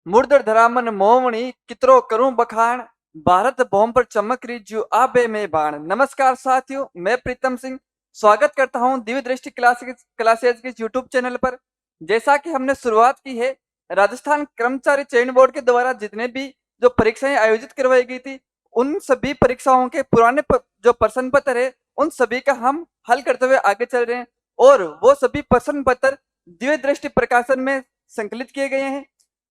मुर्दर धरामन मोमणी कितरो करूं बखान। भारत भौम पर चमक रही जो आबे में बाण। नमस्कार साथियों, मैं प्रीतम सिंह स्वागत करता हूं दिव्य दृष्टि क्लासेज के यूट्यूब चैनल पर। जैसा कि हमने शुरुआत की है, राजस्थान कर्मचारी चयन बोर्ड के द्वारा जितने भी जो परीक्षाएं आयोजित करवाई गई थी, उन सभी परीक्षाओं के पुराने जो प्रश्न पत्र है, उन सभी का हम हल करते हुए आगे चल रहे हैं। और वो सभी प्रश्न पत्र दिव्य दृष्टि प्रकाशन में संकलित किए गए हैं।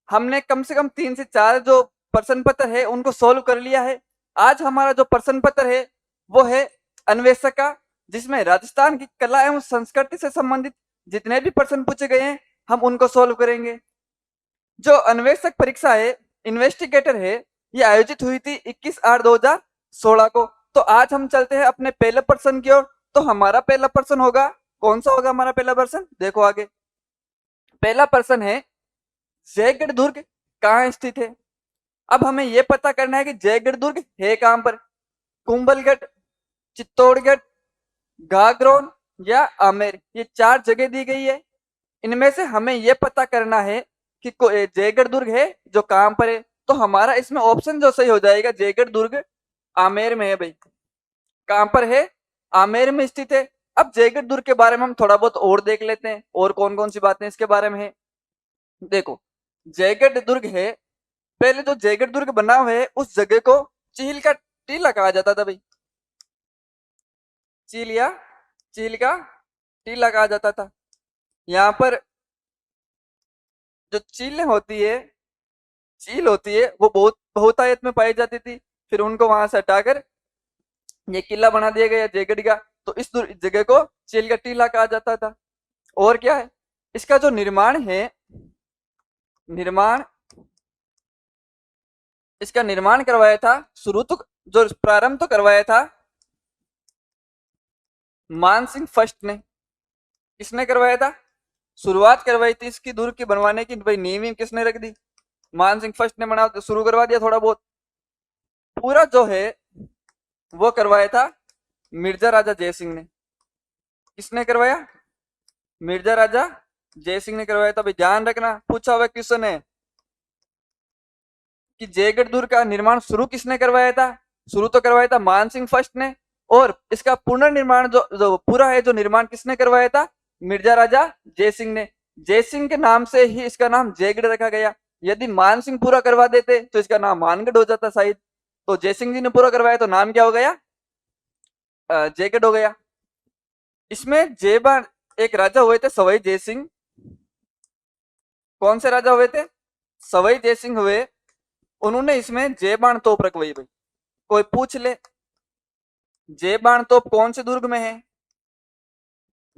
हमने कम से कम 3 से 4 जो प्रश्न पत्र है उनको सोल्व कर लिया है। आज हमारा जो प्रश्न पत्र है वो है अन्वेषक का, जिसमें राजस्थान की कला एवं संस्कृति से संबंधित जितने भी प्रश्न पूछे गए हैं हम उनको सोल्व करेंगे। जो अन्वेषक परीक्षा है, इन्वेस्टिगेटर है, ये आयोजित हुई थी 21/8/2016 को। तो आज हम चलते हैं अपने पहले प्रश्न की ओर। तो हमारा पहला प्रश्न होगा, कौन सा होगा हमारा पहला प्रश्न, देखो आगे। पहला प्रश्न है, जयगढ़ दुर्ग कहाँ स्थित है। अब हमें यह पता करना है कि जयगढ़ दुर्ग है कहां पर। कुंभलगढ़, चित्तौड़गढ़, गागरोन या आमेर, ये 4 जगह दी गई है। इनमें से हमें यह पता करना है कि जयगढ़ दुर्ग है जो कहां पर है। तो हमारा इसमें ऑप्शन जो सही हो जाएगा, जयगढ़ दुर्ग आमेर में है भाई। कहां पर है, आमेर में स्थित है। अब जयगढ़ दुर्ग के बारे में हम थोड़ा बहुत और देख लेते हैं, और कौन कौन सी बातें इसके बारे में है। देखो, जयगढ़ दुर्ग है, पहले जो जयगढ़ दुर्ग बना हुआ है उस जगह को चील का टीला कहा जाता था भाई। चील या चील का टीला कहा जाता था। यहाँ पर जो चील होती है वो बहुत बहुतायत में पाई जाती थी। फिर उनको वहां से हटाकर ये किला बना दिया गया जयगढ़ का। तो इस जगह को चील का टीला कहा जाता था। और क्या है, इसका जो निर्माण है, निर्माण इसका निर्माण करवाया था, शुरू तो जो प्रारंभ तो करवाया था मानसिंह फर्स्ट ने। किसने करवाया था, शुरुआत करवाई थी इसकी दुर्ग की बनवाने की भाई, नींव किसने रख दी, मानसिंह फर्स्ट ने बना शुरू करवा दिया थोड़ा बहुत। पूरा जो है वो करवाया था मिर्जा राजा जयसिंह ने। किसने करवाया, मिर्जा राजा जयसिंह ने करवाया था भाई। ध्यान रखना, पूछा हुआ क्वेश्चन है कि जयगढ़ दुर्ग का निर्माण शुरू किसने करवाया था। शुरू तो करवाया था मानसिंह फर्स्ट ने, और इसका पुनर्निर्माण जो पूरा है, जो निर्माण किसने करवाया था, मिर्जा राजा जयसिंह ने। जयसिंह के नाम से ही इसका नाम जयगढ़ रखा गया। यदि मानसिंह पूरा करवा देते तो इसका नाम मानगढ़ हो जाता शायद। तो जयसिंह जी ने पूरा करवाया तो नाम क्या हो गया, जयगढ़ हो गया। इसमें जयबान एक राजा हुए थे सवाई जयसिंह। कौन से राजा हुए थे, सवाई जयसिंह हुए। उन्होंने इसमें जयबान तोप रखवाई भाई। कोई पूछ ले जयबान तोप कौन से दुर्ग में है,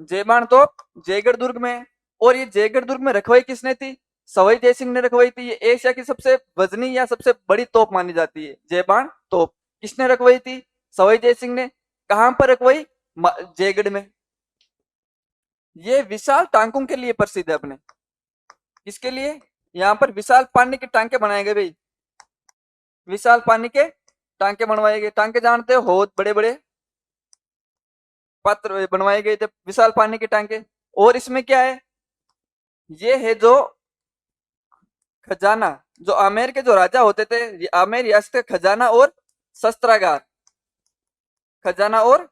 जयबान तोप जयगढ़ दुर्ग में है। और ये जयगढ़ दुर्ग में रखवाई किसने थी, सवाई जयसिंह ने रखवाई थी। ये एशिया की सबसे वजनी या सबसे बड़ी तोप मानी जाती है जयबान तोप। किसने रखवाई थी, सवाई जयसिंह ने। कहां पर रखवाई, जयगढ़ में। ये विशाल टांकों के लिए प्रसिद्ध है अपने। किसके लिए, यहाँ पर विशाल पानी के टांके बनाए गए भाई। विशाल पानी के टांके बनवाए गए। टांके जानते हो, बहुत बड़े बड़े पात्र बनवाए गए थे, विशाल पानी के टांके। और इसमें क्या है, ये है जो खजाना, जो आमेर के जो राजा होते थे, ये आमेर रियासत का खजाना और शस्त्रागार, खजाना और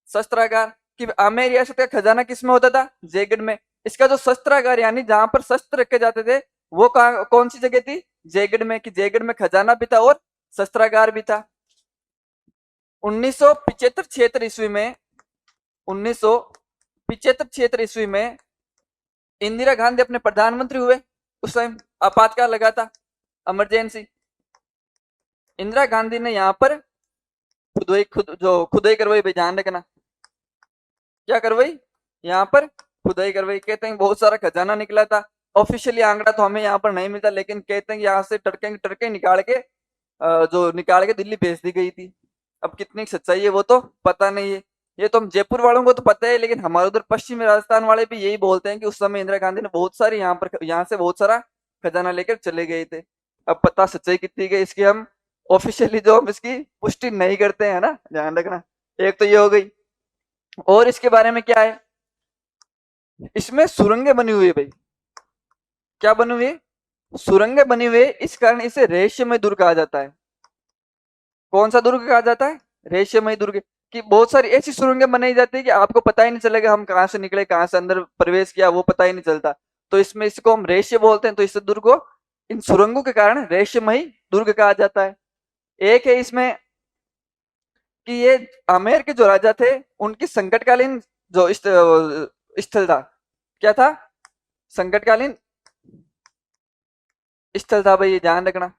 शस्त्रागार कि आमेर रियासत का खजाना किसमें होता था, जयगढ़ में। इसका जो शस्त्रागार यानी जहां पर शस्त्र रखे जाते थे वो कौन सी जगह थी, जयगढ़ में। कि जयगढ़ में खजाना भी था और शस्त्रागार भी था। 1975-76 ईस्वी में, 1975-76 ईस्वी में इंदिरा गांधी अपने प्रधानमंत्री हुए। उस टाइम आपातकाल लगा था, इमरजेंसी। इंदिरा गांधी ने यहाँ पर खुदाई करवाई भाई, ध्यान रखना। क्या करवाई, यहाँ पर खुदाई करवाई। कहते हैं बहुत सारा खजाना निकला था। ऑफिशियली आंकड़ा तो हमें यहाँ पर नहीं मिलता, लेकिन कहते हैं यहाँ से टड़के निकाल के जो निकाल के दिल्ली भेज दी गई थी। अब कितनी सच्चाई है वो तो पता नहीं है। ये तो हम जयपुर वालों को तो पता है, लेकिन हमारे उधर पश्चिमी राजस्थान वाले भी यही बोलते हैं कि उस समय इंदिरा गांधी ने बहुत सारी यहाँ से बहुत सारा खजाना लेकर चले गए थे। अब पता सच्चाई कितनी गई इसकी हम ऑफिशियली जो हम इसकी पुष्टि नहीं करते हैं ना, ध्यान रखना। एक तो ये हो गई। और इसके बारे में क्या है, इसमें सुरंगें बनी हुई है भाई। क्या बनी हुई है, सुरंगें बनी हुई है, इस कारण इसे रहस्यमय दुर्ग कहा जाता है। कौन सा दुर्ग कहा जाता है? रहस्यमय दुर्ग। कि बहुत सारी ऐसी सुरंगें बनाई जाती है कि आपको पता ही नहीं चलेगा हम कहाँ से निकले, कहाँ से अंदर प्रवेश किया, वो पता ही नहीं चलता। तो इसमें इसको हम रहस्य बोलते हैं। तो इस दुर्ग को, इन सुरंगों के कारण रहस्यमय दुर्ग कहा जाता है। एक है इसमें कि ये आमेर के जो राजा थे उनकी संकटकालीन जो स्थल था, क्या था? संकटकालीन स्थल था भाई, ये ध्यान रखना।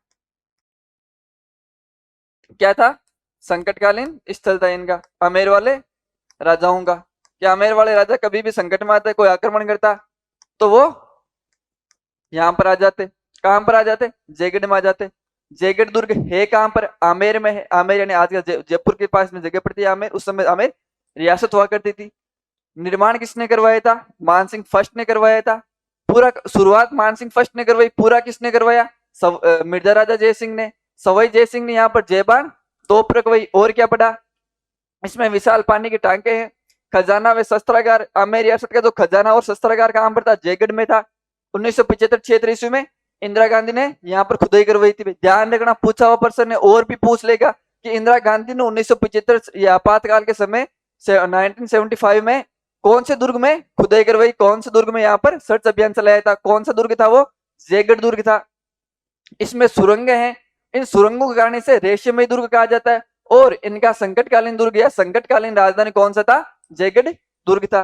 क्या था? संकटकालीन स्थल था इनका, आमेर वाले राजाओं का। क्या आमेर वाले राजा कभी भी संकट में आते, कोई आक्रमण करता, तो वो यहाँ पर आ जाते। कहां पर आ जाते? जयगढ़ में आ जाते। जयगढ़ दुर्ग है कहां पर? आमेर में है। आमेर यानी आज का जयपुर के पास में जगह पड़ती है आमेर। उस समय आमेर रियासत हुआ करती थी। निर्माण किसने करवाया था? मानसिंह फर्स्ट ने करवाया था। पूरा शुरुआत मानसिंह फर्स्ट ने करवाई, पूरा किसने करवाया? मिर्जा राजा जय सिंह ने। सवाई जय सिंह ने यहाँ पर जयबान तोप रखवाई। और क्या पड़ा? इसमें विशाल पानी के टांके हैं। खजाना व शस्त्रागार, आमेर रियासत का जो खजाना और शस्त्रागार कहां पर था? जयगढ़ में था। 1975-76 ईस्वी में इंदिरा गांधी ने यहाँ पर खुदाई करवाई थी। ध्यान रखना, पूछा हुआ पर्सन ने और भी पूछ लेगा कि इंदिरा गांधी ने 1975 या आपातकाल के समय 1975 में कौन से दुर्ग में खुदाई करवाई, कौन से दुर्ग में यहाँ पर सर्च अभियान चलाया था? कौन सा दुर्ग था वो? जयगढ़ दुर्ग था। इसमें सुरंगें हैं, इन सुरंगों के कारण इसे रहस्यमय दुर्ग कहा जाता है। और इनका संकटकालीन दुर्ग या संकटकालीन राजधानी कौन सा था? जयगढ़ दुर्ग था।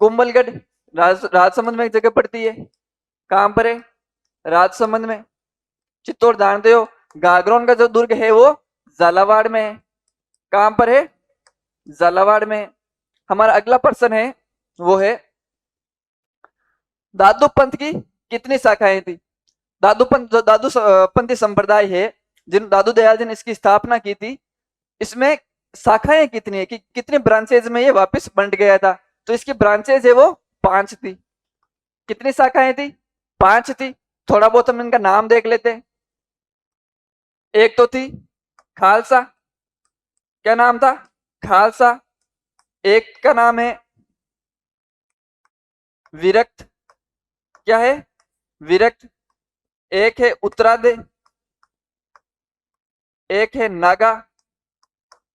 कुंभलगढ़ राजसमंद में एक जगह पड़ती है। कहां पर है? राजसमंद में। चित्तौड़ जानते हो। गागरोन का जो दुर्ग है वो झालावाड़ में है। कहां पर है? झालावाड़ में। हमारा अगला प्रश्न है वो है दादू पंथ की कितनी शाखाएं थी? दादू पंथ, जो दादू पंथी संप्रदाय है, जिन दादू दयाल जी ने इसकी स्थापना की थी, इसमें शाखाएं कितनी है, कि कितने ब्रांचेज में ये वापस बंट गया था? तो इसकी ब्रांचेज है वो 5 थी। कितनी शाखाएं थी? 5 थी। थोड़ा बहुत हम इनका नाम देख लेते हैं। एक तो थी खालसा। क्या नाम था? खालसा। एक का नाम है विरक्त। क्या है? विरक्त। एक है उत्तरादे, एक है नागा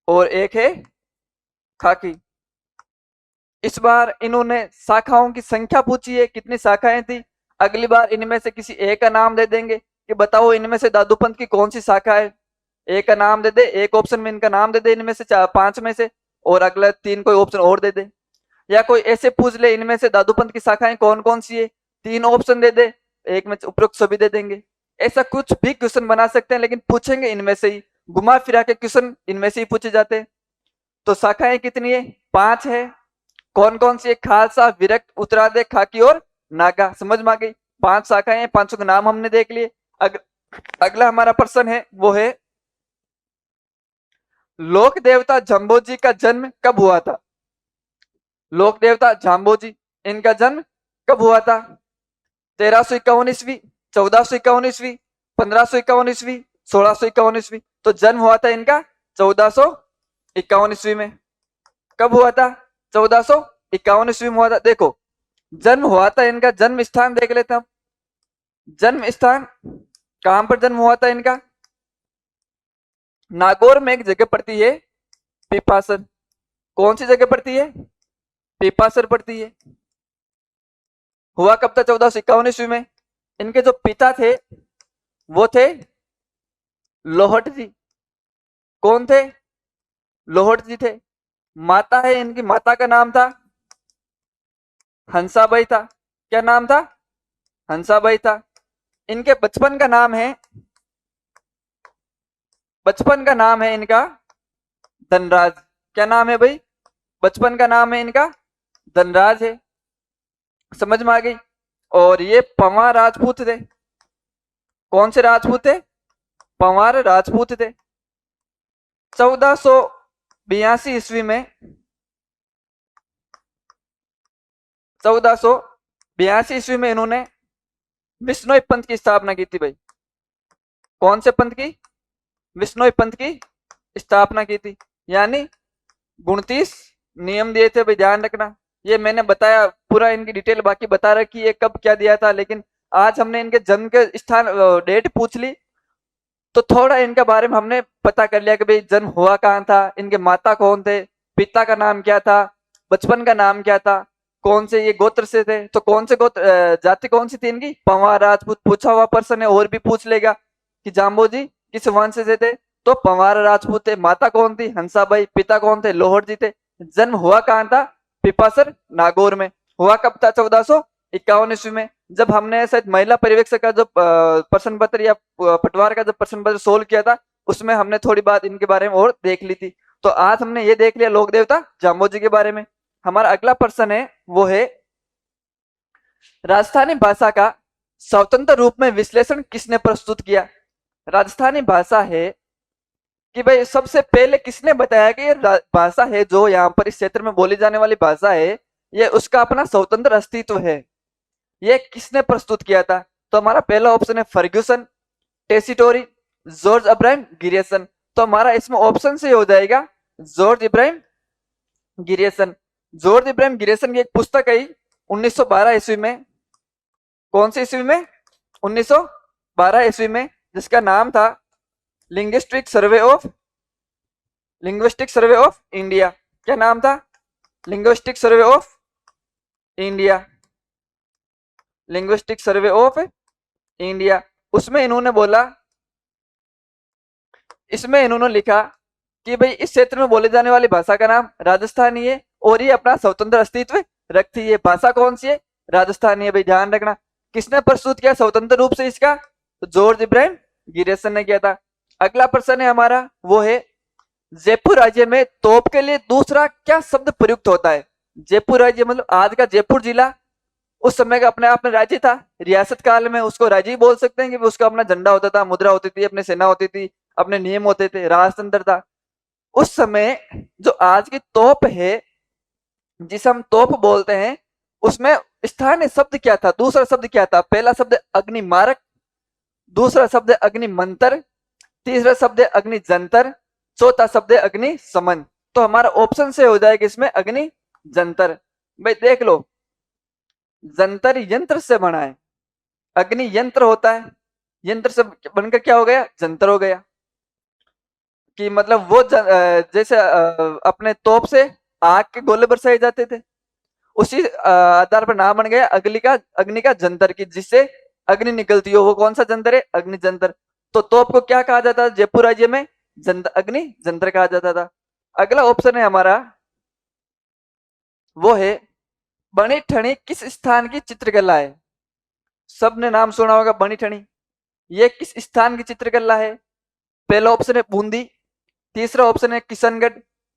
और एक है खाकी। इस बार इन्होंने शाखाओं की संख्या पूछी है, कितनी शाखाएं थी। अगली बार इनमें से किसी एक का नाम दे देंगे कि बताओ इनमें से दादू पंथ की कौन सी शाखा है। एक का नाम दे दे, एक ऑप्शन में इनका नाम दे दे इनमें से 5 में से, और अगला 3 कोई ऑप्शन और दे दे। या कोई ऐसे पूछ ले इनमें से दादू पंथ की शाखाएं कौन कौन सी है, 3 ऑप्शन दे दे, एक में उपरोक्त सभी दे देंगे। ऐसा कुछ भी क्वेश्चन बना सकते हैं, लेकिन पूछेंगे इनमें से ही, घुमा फिरा के क्वेश्चन इनमें से ही पूछे जाते हैं। तो शाखाएं कितनी है? 5 है। कौन कौन सी है? खालसा, विरक्त, उत्तरादे, खाकी और नागा। समझ में आ गई? 5 शाखाएं हैं, 5 के नाम हमने देख लिए। अगला हमारा प्रश्न है वो है लोक देवता जम्बोजी का जन्म कब हुआ था? लोक देवता जाम्बोजी, इनका जन्म कब हुआ था? 1351 ईस्वी, 1451 ईस्वी, 1551 ईस्वी, 1651 ईस्वी। तो जन्म हुआ था इनका 1451 ईस्वी में। कब हुआ था? 1451 ईस्वी में हुआ था। देखो जन्म हुआ था इनका, जन्म स्थान देख लेते हैं। जन्म स्थान कहां पर जन्म हुआ था इनका? नागौर में एक जगह पड़ती है पीपासर। कौन सी जगह पड़ती है? पीपासर पड़ती है। हुआ कब था? 1451 ईस्वी में। इनके जो पिता थे वो थे लोहट जी। कौन थे? लोहट जी थे। माता है इनकी, माता का नाम था हंसाबाई था। क्या नाम था? हंसाबाई था। इनके बचपन का नाम है, बचपन का नाम है इनका धनराज। क्या नाम है भाई? बचपन का नाम है इनका धनराज है। समझ में आ गई? और ये पंवार राजपूत थे। कौन से राजपूत थे? पंवार राजपूत थे। 1482 ईस्वी में, 1482 ईस्वी में इन्होंने विश्नोई पंथ की स्थापना की थी भाई। कौन से पंथ की? विश्नोई पंथ की स्थापना की थी। यानी 29 नियम दिए थे भाई, ध्यान रखना। ये मैंने बताया पूरा, इनकी डिटेल बाकी बता रखी है, कब क्या दिया था, लेकिन आज हमने इनके जन्म के स्थान डेट पूछ ली, तो थोड़ा इनके बारे में हमने पता कर लिया कि भाई जन्म हुआ कहाँ था, इनके माता कौन थे, पिता का नाम क्या था, बचपन का नाम क्या था, कौन से ये गोत्र से थे, तो कौन से गोत्र जाति कौन सी थी इनकी, पंवार राजपूत। पूछा हुआ पर्सन है और भी पूछ लेगा कि जाम्बो जी किस वंश से थे, तो पंवार राजपूत थे। माता कौन थी, हंसाबाई। पिता कौन थे, लोहर जी थे। जन्म हुआ कहाँ था, पिपासर नागौर में। हुआ कब था, 1451 ईस्वी में। जब हमने शायद महिला पर्यवेक्षक का जो प्रश्न पत्र या पटवार का जो प्रश्न पत्र सोल्व किया था, उसमें हमने थोड़ी बात इनके बारे में और देख ली थी। तो आज हमने ये देख लिया लोक देवता जाम्बो जी के बारे में। हमारा अगला प्रश्न है वो है, राजस्थानी भाषा का स्वतंत्र रूप में विश्लेषण किसने प्रस्तुत किया। राजस्थानी भाषा है कि भाई सबसे पहले किसने बताया कि ये भाषा है जो यहाँ पर इस क्षेत्र में बोली जाने वाली भाषा है, ये उसका अपना स्वतंत्र अस्तित्व है, ये किसने प्रस्तुत किया था। तो हमारा पहला ऑप्शन है फर्ग्यूसन, टेसिटोरी, जॉर्ज अब्राहम गिरियसन। तो हमारा इसमें ऑप्शन से हो जाएगा जॉर्ज इब्राहिम गिरियसन। जॉर्ज इब्राहिम गिरियसन की एक पुस्तक आई 1912 ईस्वी में। कौन सी ईस्वी में, 1912 ईस्वी में, जिसका नाम था लिंग्विस्टिक सर्वे ऑफ इंडिया। क्या नाम था, linguistic survey of India, linguistic survey of India. उसमें इन्होंने बोला, इसमें इन्होंने लिखा कि भाई इस क्षेत्र में बोले जाने वाली भाषा का नाम राजस्थानी है और ये अपना स्वतंत्र अस्तित्व रखती है। भाषा कौन सी है, राजस्थानी है। भाई ध्यान रखना, किसने प्रस्तुत किया स्वतंत्र रूप से इसका, तो जॉर्ज इब्राहिम गिरियसन ने किया था। अगला प्रश्न है हमारा वो है, जयपुर राज्य में तोप के लिए दूसरा क्या शब्द प्रयुक्त होता है। जयपुर राज्य मतलब आज का जयपुर जिला, उस समय का अपने आप में राज्य था, रियासत काल में उसको राज्य ही बोल सकते हैं कि उसका अपना झंडा होता था, मुद्रा होती थी, अपनी सेना होती थी, अपने नियम होते थे, राजतंत्र था। उस समय जो आज की तोप है, जिसे हम तोप बोलते हैं, उसमें स्थानीय शब्द क्या था, दूसरा शब्द क्या था। पहला शब्द अग्निमारक, दूसरा शब्द अग्नि मंत्र, तीसरा शब्द अग्नि जंतर, चौथा शब्द अग्नि समन। तो हमारा ऑप्शन से हो जाएगा इसमें अग्नि जंतर। भाई देख लो, जंतर यंत्र से बना है, अग्नि यंत्र होता है, यंत्र से बनकर क्या हो गया, जंतर हो गया। कि मतलब वो जैसे अपने तोप से आग के गोले बरसाए जाते थे, उसी आधार पर नाम बन गया अग्नि का जंतर, की जिससे अग्नि निकलती हो, वो कौन सा जंतर है, अग्नि जंतर। तो तोप को क्या कहा जाता था जयपुर राज्य में, अग्नि जंतर कहा जाता था। अगला ऑप्शन है हमारा वो है, बनी ठनी किस स्थान की चित्रकला है। सबने नाम सुना होगा बनी ठनी, ये किस स्थान की चित्रकला है। पहला ऑप्शन है बूंदी, तीसरा ऑप्शन है किशनगढ़,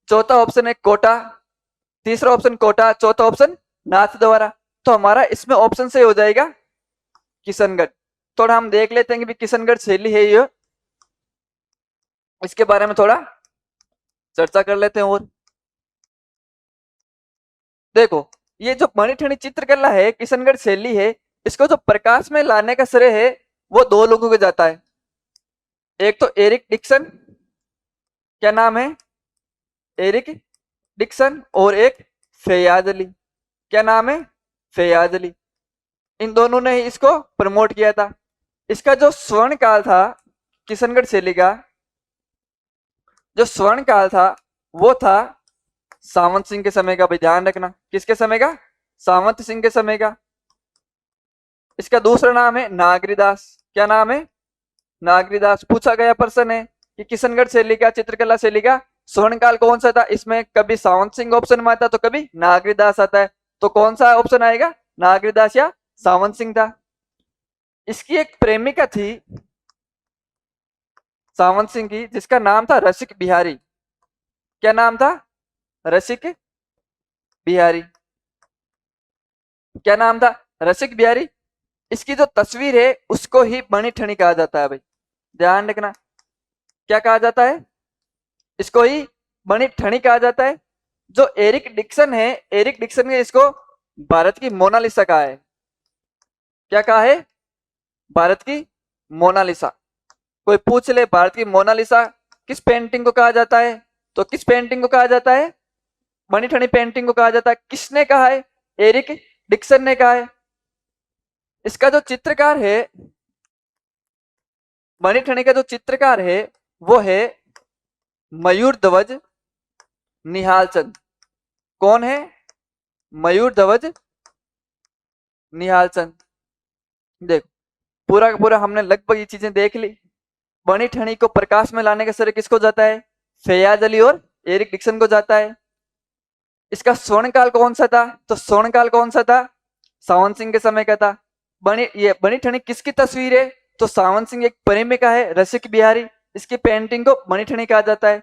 चौथा ऑप्शन है कोटा, तीसरा ऑप्शन कोटा, चौथा ऑप्शन नाथद्वारा। तो हमारा इसमें ऑप्शन से हो जाएगा किशनगढ़। थोड़ा हम देख लेते हैं कि किशनगढ़ शैली है ये, इसके बारे में थोड़ा चर्चा कर लेते हैं। और देखो, ये जो मणिठनी चित्रकला है, किशनगढ़ शैली है, इसको जो प्रकाश में लाने का श्रेय है वो दो लोगों को जाता है। एक तो एरिक डिक्सन, क्या नाम है, एरिक डिक्सन, और एक फैयाज अली, क्या नाम है, फैयाज अली। इन दोनों ने ही इसको प्रमोट किया था। इसका जो स्वर्ण काल था किशनगढ़ शैली का, जो स्वर्ण काल था वो था सावंत सिंह के समय का। भाई ध्यान रखना, किसके समय का, सावंत सिंह के समय का। इसका दूसरा नाम है नागरीदास, क्या नाम है, नागरीदास। पूछा गया प्रश्न है कि किशनगढ़ शैली का, चित्रकला शैली का स्वर्ण काल कौन सा था। इसमें कभी सावंत सिंह ऑप्शन में आता है तो कभी नागरीदास आता है, तो कौन सा ऑप्शन आएगा, नागरीदास या सावंत सिंह था। इसकी एक प्रेमिका थी सावंत सिंह की, जिसका नाम था रसिक बिहारी, क्या नाम था, रसिक बिहारी, क्या नाम था, रसिक बिहारी। इसकी जो तस्वीर है उसको ही बनी ठनी कहा जाता है। भाई ध्यान रखना, क्या कहा जाता है, इसको ही बनी ठनी कहा जाता है। जो एरिक डिक्सन है, एरिक डिक्सन ने इसको भारत की मोनालिसा कहा है। क्या कहा है, भारत की मोनालिसा। कोई पूछ ले भारत की मोनालिसा किस पेंटिंग को कहा जाता है, तो किस पेंटिंग को कहा जाता है, बनी ठनी पेंटिंग को कहा जाता है। किसने कहा है, एरिक डिक्सन ने कहा है। इसका जो चित्रकार है, मणिठणी का जो चित्रकार है वो है मयूर ध्वज निहाल चंद। कौन है? मयूर ध्वज निहाल चंद। देखो पूरा का पूरा हमने लगभग ये चीजें देख ली। मणिठणी को प्रकाश में लाने का श्रेय किसको जाता है? फैयाज अली और एरिक डिक्सन को जाता है। इसका स्वर्णकाल कौन सा था? तो स्वर्णकाल कौन सा था? सावन सिंह के समय का था। ये मणिठणी किसकी तस्वीर है? तो सावन सिंह एक प्रेमिका है, रसिक बिहारी। इसकी पेंटिंग को मणिठणी कहा जाता है।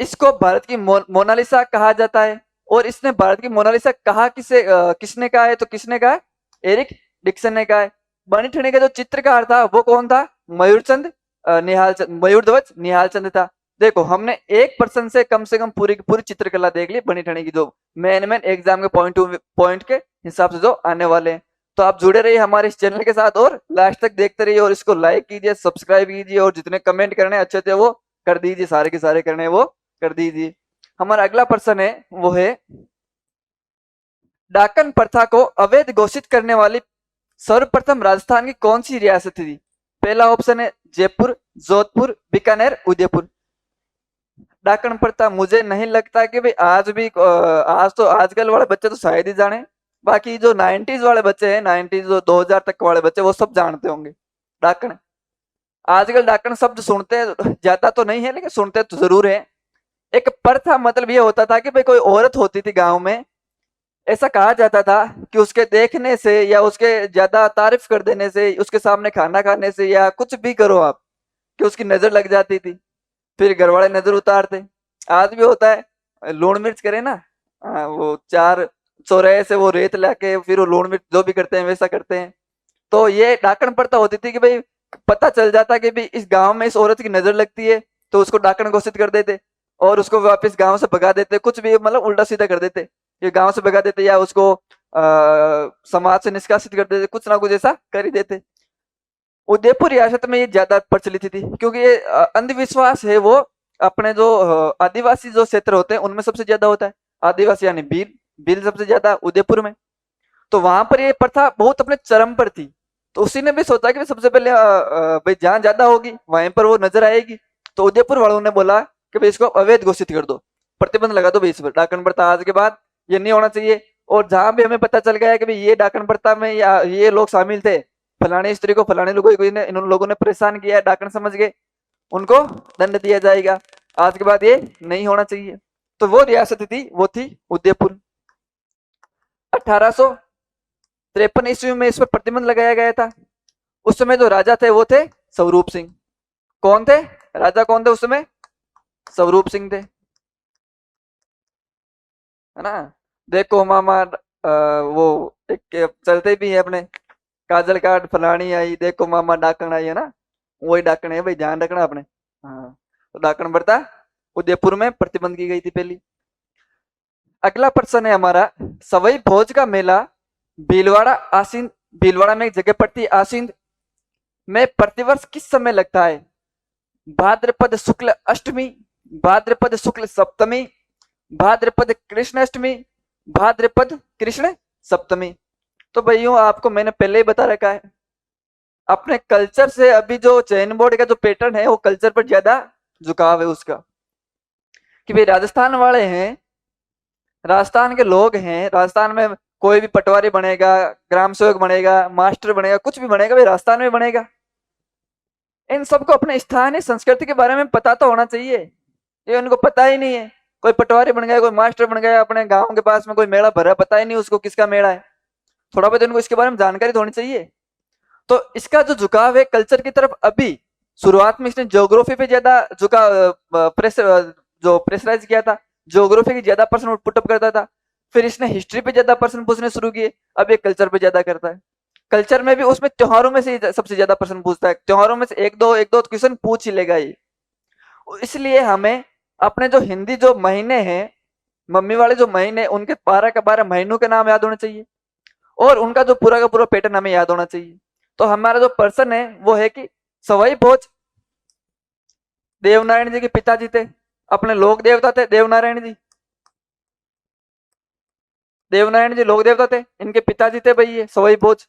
इसको भारत की मोनालिसा कहा जाता है। और इसने भारत की मोनालिसा कहा किसने कहा है? तो किसने कहा? एरिक डिक्सन ने कहा है। मणिठणी का जो चित्रकार था वो कौन था? मयूरचंद निहाल चंद, मयूर ध्वज निहाल चंद था। देखो हमने 1% से कम पूरी की पूरी चित्रकला देख ली मणिठणी की, जो मेन एग्जाम के पॉइंट के हिसाब से जो आने वाले हैं। तो आप जुड़े रहिए हमारे इस चैनल के साथ और लास्ट तक देखते रहिए, और इसको लाइक कीजिए, सब्सक्राइब कीजिए, और जितने कमेंट करने अच्छे थे वो कर दीजिए, सारे के सारे करने वो कर दीजिए। हमारा अगला प्रश्न है वो है डाकन प्रथा को अवैध घोषित करने वाली सर्वप्रथम राजस्थान की कौन सी रियासत थी? पहला ऑप्शन है जयपुर, जोधपुर, बीकानेर, उदयपुर। डाकन प्रथा मुझे नहीं लगता कि भाई आज भी आज तो आजकल वाले बच्चे तो शायद ही जाने। बाकी जो 90s वाले बच्चे हैं, 90s जो 2000 तक वाले बच्चे, वो सब जानते होंगे डाकन। आजकल डाकन शब्द सुनते हैं, ज्यादा तो नहीं है लेकिन सुनते तो जरूर है। एक प्रथा मतलब ये होता था कि भाई कोई औरत होती थी गांव में, ऐसा कहा जाता था कि उसके देखने से या उसके ज्यादा तारीफ कर देने से, उसके सामने खाना खाने से या कुछ भी करो आप, कि उसकी नजर लग जाती थी। फिर घर वाले नजर उतारते। आज भी होता है, लूण मिर्च करे ना, वो 4 चौराहे से वो रेत लाके फिर वो लूण मिर्च जो भी करते हैं वैसा करते हैं। तो ये डाकन प्रथा होती थी कि भाई पता चल जाता कि भाई इस गांव में इस औरत की नजर लगती है, तो उसको डाकन घोषित कर देते और उसको वापस गांव से भगा देते, कुछ भी मतलब उल्टा सीधा कर देते। ये गांव से भगा देते या उसको समाज से निष्कासित कर देते, कुछ ना कुछ ऐसा कर ही देते। उदयपुर रियासत में ये ज्यादा प्रचलित थी क्योंकि ये अंधविश्वास है वो अपने जो आदिवासी जो क्षेत्र होते हैं उनमें सबसे ज्यादा होता है। आदिवासी यानी भील, भील सबसे ज्यादा उदयपुर में। तो वहां पर ये प्रथा बहुत अपने चरम पर थी। तो उसी ने भी सोचा कि सबसे पहले भाई जहां ज्यादा होगी वहीं पर वो नजर आएगी। तो उदयपुर वालों ने बोला कि भाई इसको अवैध घोषित कर दो, प्रतिबंध लगा दो भाई इस पर, डाकन प्रथा आज के बाद ये नहीं होना चाहिए। और जहां भी हमें पता चल गया कि भाई ये डाकन प्रथा में या ये लोग शामिल थे, फलाने स्त्री को फलाने लोगों को इन लोगों ने परेशान किया, डाकन समझ गए, उनको दंड दिया जाएगा। आज के बाद ये नहीं होना चाहिए। तो वो रियासत थी वो थी उदयपुर। 1853 ईस्वी में इस पर प्रतिबंध लगाया गया था। उस समय जो राजा थे वो थे स्वरूप सिंह। कौन थे राजा? कौन थे उस समय? स्वरूप सिंह थे, है ना। देखो मामा वो एक चलते भी है अपने, काजल काट फलानी आई, देखो मामा डाकण आई, है ना। वही डाकण है भाई, ध्यान रखना अपने। हाँ, तो डाकण प्रथा उदयपुर में प्रतिबंध की गई थी पहली। अगला प्रश्न है हमारा, सवई भोज का मेला भीलवाड़ा आसीन, भीलवाड़ा में एक जगह पड़ती है आसीन में, प्रतिवर्ष किस समय लगता है? भाद्रपद शुक्ल अष्टमी, भाद्रपद शुक्ल सप्तमी, भाद्रपद कृष्ण अष्टमी, भाद्रपद कृष्ण सप्तमी। तो भाइयों आपको मैंने पहले ही बता रखा है, अपने कल्चर से अभी जो चयन बोर्ड का जो पैटर्न है वो कल्चर पर ज्यादा झुकाव है उसका, कि भाई राजस्थान वाले हैं, राजस्थान के लोग हैं, राजस्थान में कोई भी पटवारी बनेगा, ग्राम सेवक बनेगा, मास्टर बनेगा, कुछ भी बनेगा भाई राजस्थान में बनेगा। इन सबको अपने स्थानीय संस्कृति के बारे में पता तो होना चाहिए, ये उनको पता ही नहीं है। कोई पटवारी बन गया, कोई मास्टर बन गया, अपने गांव के पास में कोई मेला भरा, पता ही नहीं उसको किसका मेला है। थोड़ा बहुत इनको इसके बारे में जानकारी तो होनी चाहिए। तो इसका जो झुकाव है कल्चर की तरफ, अभी शुरुआत में इसने ज्योग्राफी पे ज्यादा जो प्रेशराइज किया था, ज्योग्राफी की ज्यादा प्रश्न पुटअप करता था। फिर इसने हिस्ट्री पे ज्यादा प्रश्न पूछने शुरू किए, अब ये कल्चर पे ज्यादा करता है। कल्चर में भी उसमें त्योहारों में से सबसे ज्यादा प्रश्न पूछता है, त्योहारों में से एक दो क्वेश्चन पूछ ही लेगा ये। इसलिए हमें अपने जो हिंदी जो महीने हैं, मम्मी वाले जो महीने, उनके 12 के 12 महीनों के नाम याद होने चाहिए और उनका जो पूरा का पूरा पैटर्न हमें याद होना चाहिए। तो हमारा जो पर्सन है वो है कि सवाई भोज देवनारायण जी के पिताजी थे, अपने लोक देवता थे देवनारायण जी। देवनारायण जी लोक देवता थे, इनके पिताजी थे भाई ये सवाई भोज।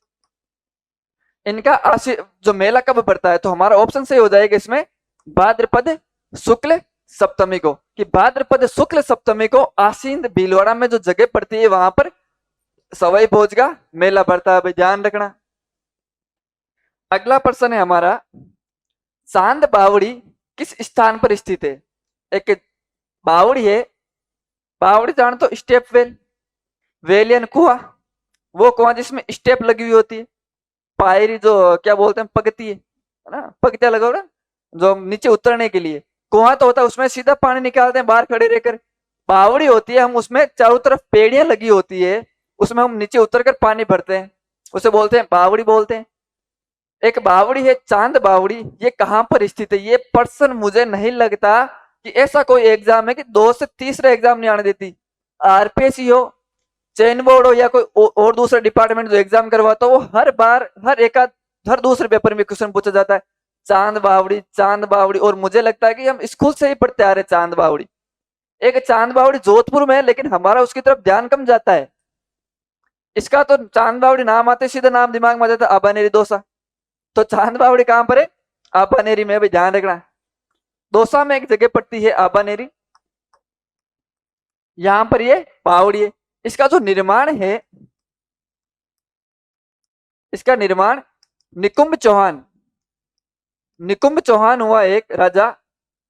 इनका जो मेला कब पड़ता है, तो हमारा ऑप्शन सही हो जाएगा इसमें भाद्रपद शुक्ल सप्तमी को, कि भाद्रपद शुक्ल सप्तमी को आसीन भीलवाड़ा में जो जगह पड़ती है वहां पर सवाई भोज का मेला पड़ता है, भाई ध्यान रखना। अगला प्रश्न है हमारा, चांद बावड़ी किस स्थान पर स्थित है? एक बावड़ी है, बावड़ी जान तो स्टेप वेल, वेलियन कुआं, वो कुआं जिसमें स्टेप लगी हुई होती है, पायरी जो क्या बोलते हैं पगती है ना, पगतियां लगाओ ना जो नीचे उतरने के लिए, कुआं तो होता है उसमें सीधा पानी निकालते हैं बाहर खड़े रहकर। बावड़ी होती है, हम उसमें चारों तरफ पेड़ियां लगी होती है, उसमें हम नीचे उतर कर पानी भरते हैं, उसे बोलते हैं बावड़ी बोलते हैं। एक बावड़ी है चांद बावड़ी, ये कहां पर स्थित है? ये प्रश्न मुझे नहीं लगता कि ऐसा कोई एग्जाम है कि 2 से तीसरा एग्जाम नहीं आने देती, आरपीएससी हो, चयन बोर्ड हो, या कोई और दूसरा डिपार्टमेंट जो एग्जाम करवाता हो, वो हर बार हर दूसरे पेपर में क्वेश्चन पूछा जाता है चांद बावड़ी चांद बावड़ी। और मुझे लगता है कि हम स्कूल से ही पढ़ते आ रहे चांद बावड़ी। एक चांद बावड़ी जोधपुर में है, लेकिन हमारा उसकी तरफ ध्यान कम जाता है। इसका तो चांद बावड़ी नाम आते सीधा नाम दिमाग में आ जाता है आबानेरी दौसा। तो चांद बावड़ी कहां पर है? आबानेरी में, भी ध्यान रखना। दौसा में एक जगह पड़ती है आबानेरी, यहां पर ये बावड़ी है। इसका जो निर्माण है, इसका निर्माण निकुंभ चौहान, निकुंभ चौहान हुआ एक राजा,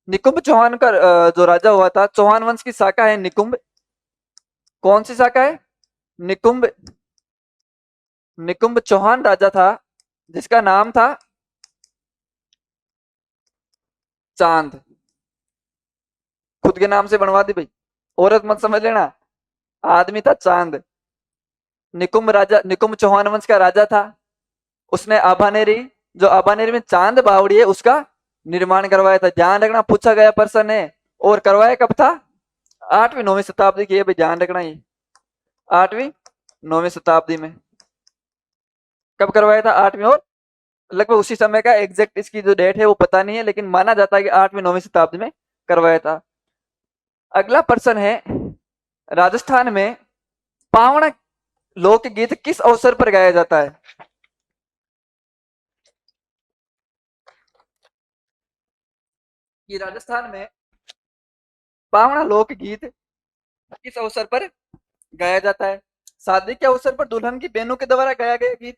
निकुंभ चौहान का जो राजा हुआ था, चौहान वंश की शाखा है निकुंभ। कौन सी शाखा है? निकुंभ। निकुंभ चौहान राजा था जिसका नाम था चांद, खुद के नाम से बनवा दी भाई, औरत मत समझ लेना, आदमी था चांद। निकुंभ राजा, निकुंभ चौहान वंश का राजा था, उसने आभानेरी, जो आभानेरी में चांद बावड़ी है उसका निर्माण करवाया था। ध्यान रखना, पूछा गया प्रश्न है। और करवाया कब था? 8वीं 9वीं शताब्दी की है भाई, ध्यान रखना। ये 8वीं 9वीं शताब्दी में कब करवाया था? 8वीं, और लगभग उसी समय का, एग्जैक्ट इसकी जो डेट है वो पता नहीं है, लेकिन माना जाता है कि 8वीं 9वीं शताब्दी में करवाया था। अगला प्रश्न है, राजस्थान में पावण लोकगीत किस अवसर पर गाया जाता है? कि राजस्थान में पावना लोकगीत किस अवसर पर गाया जाता है? शादी के अवसर पर दुल्हन की बहनों के द्वारा गाया गया गीत,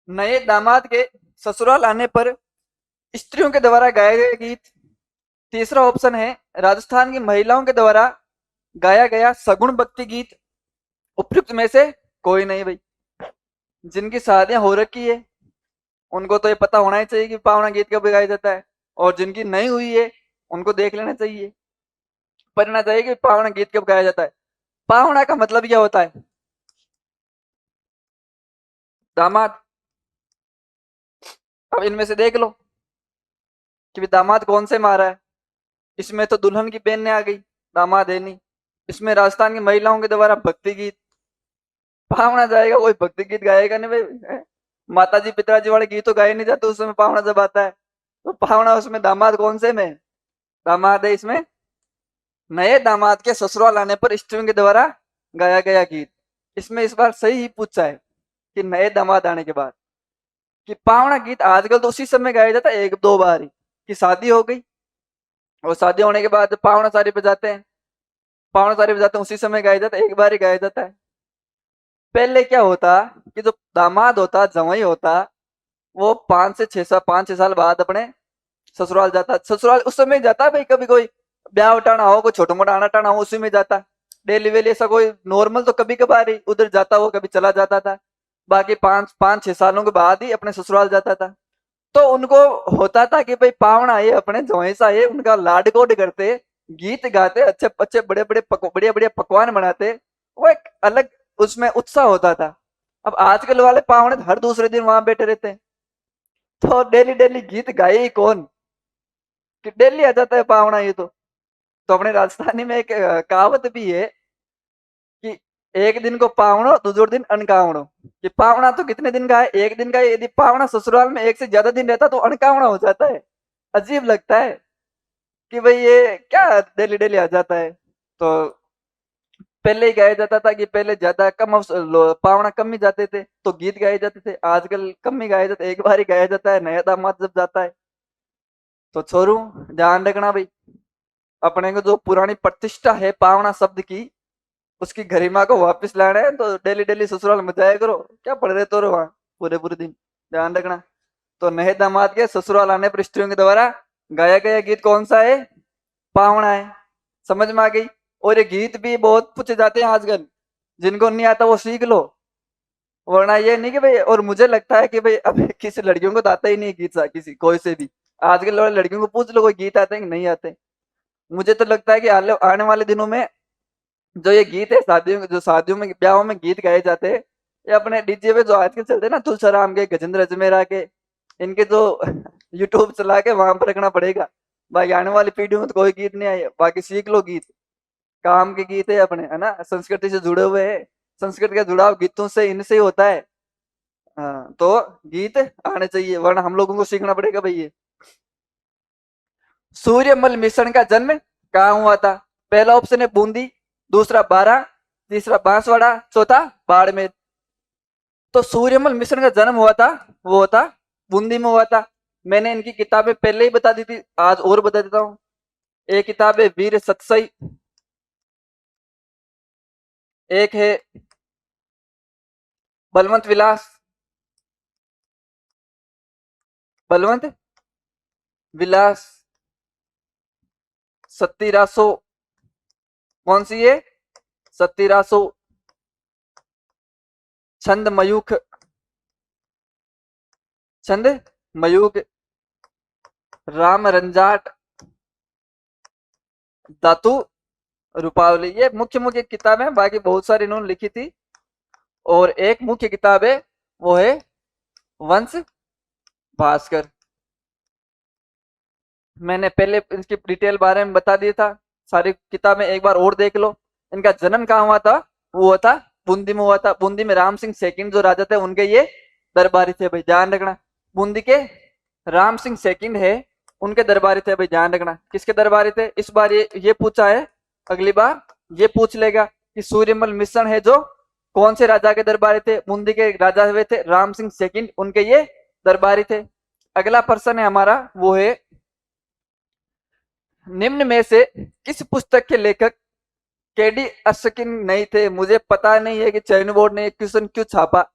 नए दामाद के ससुराल आने पर स्त्रियों के द्वारा गाया गया गीत, तीसरा ऑप्शन है राजस्थान की महिलाओं के द्वारा गाया गया सगुण भक्ति गीत। उपयुक्त में से कोई नहीं भाई। जिनकी शादियां हो रखी है उनको तो ये पता होना ही चाहिए कि पावना गीत कब गाया जाता है, और जिनकी नहीं हुई है उनको देख लेना चाहिए, पढ़ना चाहिए कि पावना गीत कब गाया जाता है। पावना का मतलब क्या होता है? दामाद। अब इनमें से देख लो कि दामाद कौन से मारा है। इसमें तो दुल्हन की बहन ने आ गई, दामाद है नहीं। इसमें राजस्थान की महिलाओं के द्वारा भक्ति गीत, पावना जाएगा कोई भक्ति गीत गाएगा नहीं भाई। माता जी पिताजी वाले गीत तो गाए नहीं जाते उस समय पावना जब आता है। तो पावना उसमें दामाद कौन से में? दामाद है इसमें नए दामाद के ससुराल आने पर स्त्रियों के द्वारा गाया गया गीत। इसमें इस बार सही ही पूछा है कि नए दामाद आने के बाद, कि पावना गीत आजकल तो उसी समय गाया जाता है, 1-2 बार ही, कि शादी हो गई और शादी होने के बाद पावना सारी पे जाते हैं, पावना सारी पे जाते हैं, उसी समय गाया जाता है, एक बार ही गाया जाता है। पहले क्या होता कि जो दामाद होता, जवाई होता, वो 5-6 साल बाद अपने ससुराल जाता। ससुराल उस समय जाता भाई, कभी कोई ब्याह उठाना हो, कोई छोटा मोटा आना टाना हो, उसी में जाता। डेली वेली ऐसा कोई नॉर्मल तो कभी कभार ही उधर जाता, वो कभी चला जाता था। बाकी 5-6 सालों के बाद ही अपने ससुराल जाता था। तो उनको होता था कि भाई पावना आए, अपने जवाई सा आए, उनका लाडकोड करते, गीत गाते, अच्छे अच्छे बड़े बड़े बढ़िया बढ़िया पकवान बनाते, वो एक अलग उसमें उत्साह होता था। अब आजकल वाले पावने हर दूसरे दिन वहां बैठे रहते हैं, तो डेली डेली गीत गाए ही कौन, कि डेली आ जाता है पावना। ये तो अपने राजस्थानी में एक कहावत भी है कि एक दिन को पावनो दूसरे दिन अनकावणो, कि पावना तो कितने दिन का है? एक दिन का है। यदि पावना ससुराल में एक से ज्यादा दिन रहता तो अनकावणा हो जाता है। अजीब लगता है कि भाई ये क्या डेली डेली आ जाता है। तो पहले ही गाया जाता था कि पहले ज्यादा कम पावना कम ही जाते थे तो गीत गाए जाते थे, आजकल कम ही गाए जाते, एक बार ही गाया जाता है नया दामाद जब जाता है। तो छोरू ध्यान रखना भाई, अपने को जो पुरानी प्रतिष्ठा है पावना शब्द की, उसकी गरिमा को वापस लाना है तो डेली डेली ससुराल में जाया करो, क्या पढ़ रहे तो वहां पूरे पूरे दिन, ध्यान रखना। तो नए दामाद के ससुराल आने पर स्त्रियों के द्वारा गाया गया गीत कौन सा है? पावना है। समझ में आ गई? और ये गीत भी बहुत पूछे जाते हैं आजकल, जिनको नहीं आता वो सीख लो, वरना ये नहीं कि भाई, और मुझे लगता है कि भाई अब किसी लड़कियों को तो आता ही नहीं गीत सा किसी कोई से भी, आजकल लड़कियों को पूछ लो कोई गीत आते हैं कि नहीं आते। मुझे तो लगता है कि आने वाले दिनों में जो ये गीत है शादियों, जो शादियों में ब्याहों में गीत गाए जाते हैं, ये अपने डीजे पे जो आजकल चलते हैं ना, तुलसाराम के, गजेंद्र अजमेरा के, इनके जो यूट्यूब चला के वहां पर रखना पड़ेगा। बाकी आने वाली पीढ़ियों में तो कोई गीत नहीं आए, बाकी सीख लो गीत, काम के गीत है अपने, है ना, संस्कृति से जुड़े हुए हैं, संस्कृति का जुड़ाव गीतों से इनसे ही होता है। हाँ, तो गीत आने चाहिए, वरना हम लोगों को सीखना पड़ेगा भाई ये। सूर्यमल मिश्रण का जन्म कहाँ हुआ था? पहला ऑप्शन है बूंदी, दूसरा बारा, तीसरा बांसवाड़ा, चौथा बाड़मेर। तो सूर्यमल मिश्रण का जन्म हुआ था, वो होता बूंदी में हुआ था। मैंने इनकी किताबें पहले ही बता दी थी, आज और बता देता हूँ। एक किताब है वीर सतसई, एक है बलवंत विलास, बलवंत विलास सत्तीरासो, कौन सी है? सत्तीरासो। छंद मयूख, छंद मयूख, राम रंजाट, धातु रूपावली। ये मुख्य मुख्य किताबें हैं, बाकी बहुत सारी इन्होंने लिखी थी। और एक मुख्य किताब है, वो है वंश भास्कर। मैंने पहले इसकी डिटेल बारे में बता दिया था, सारी किताबें एक बार और देख लो। इनका जन्म कहाँ हुआ था? वो हुआ था बूंदी में हुआ था। बूंदी में राम सिंह सेकंड जो राजा थे उनके ये दरबारी थे भाई, ध्यान रखना। बूंदी के राम सिंह सेकंड है, उनके दरबारी थे भाई, ध्यान रखना। किसके दरबारी थे? इस बार ये पूछा है, अगली बार ये पूछ लेगा कि सूर्यमल मिश्रण है जो कौन से राजा के दरबारी थे? बूंदी के राजा हुए थे राम सिंह सेकंड, उनके ये दरबारी थे। अगला प्रश्न है हमारा, वो है निम्न में से किस पुस्तक के लेखक केडी अर्शकिन नहीं थे? मुझे पता नहीं है कि चयन बोर्ड ने क्वेश्चन क्यों छापा,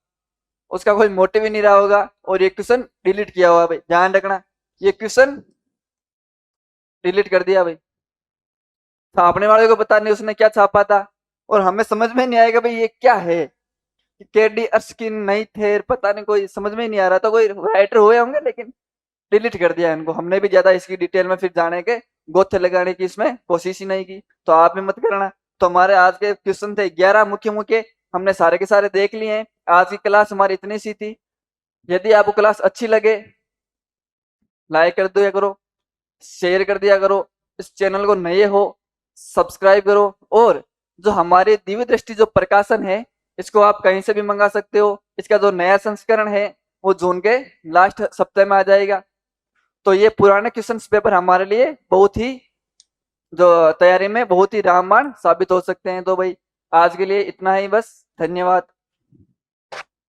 उसका कोई मोटिव ही नहीं रहा होगा और ये क्वेश्चन डिलीट किया हुआ भाई, ध्यान रखना। ये क्वेश्चन डिलीट कर दिया भाई, छापने वाले को पता नहीं उसने क्या छापा था, और हमें समझ में नहीं आएगा भाई ये क्या है। केडी अर्शकिन नहीं थे, पता नहीं, कोई समझ में नहीं आ रहा था, कोई राइटर हुए होंगे, लेकिन डिलीट कर दिया इनको। हमने भी ज्यादा इसकी डिटेल में फिर जाने के गोथे लगाने की इसमें कोशिश ही नहीं की, तो आप भी मत करना। तो हमारे आज के क्वेश्चन थे 11 मुख्य मुख्य, हमने सारे के सारे देख लिए हैं। आज की क्लास हमारी इतनी सी थी। यदि आपको क्लास अच्छी लगे, लाइक कर दिया करो, शेयर कर दिया करो, इस चैनल को नए हो सब्सक्राइब करो, और जो हमारे दिव्य दृष्टि जो प्रकाशन है, इसको आप कहीं से भी मंगा सकते हो। इसका जो नया संस्करण है वो जून के लास्ट सप्ताह में आ जाएगा। तो ये पुराने क्वेश्चन पेपर हमारे लिए बहुत ही, जो तैयारी में बहुत ही रामबाण साबित हो सकते हैं। तो भाई आज के लिए इतना ही बस, धन्यवाद।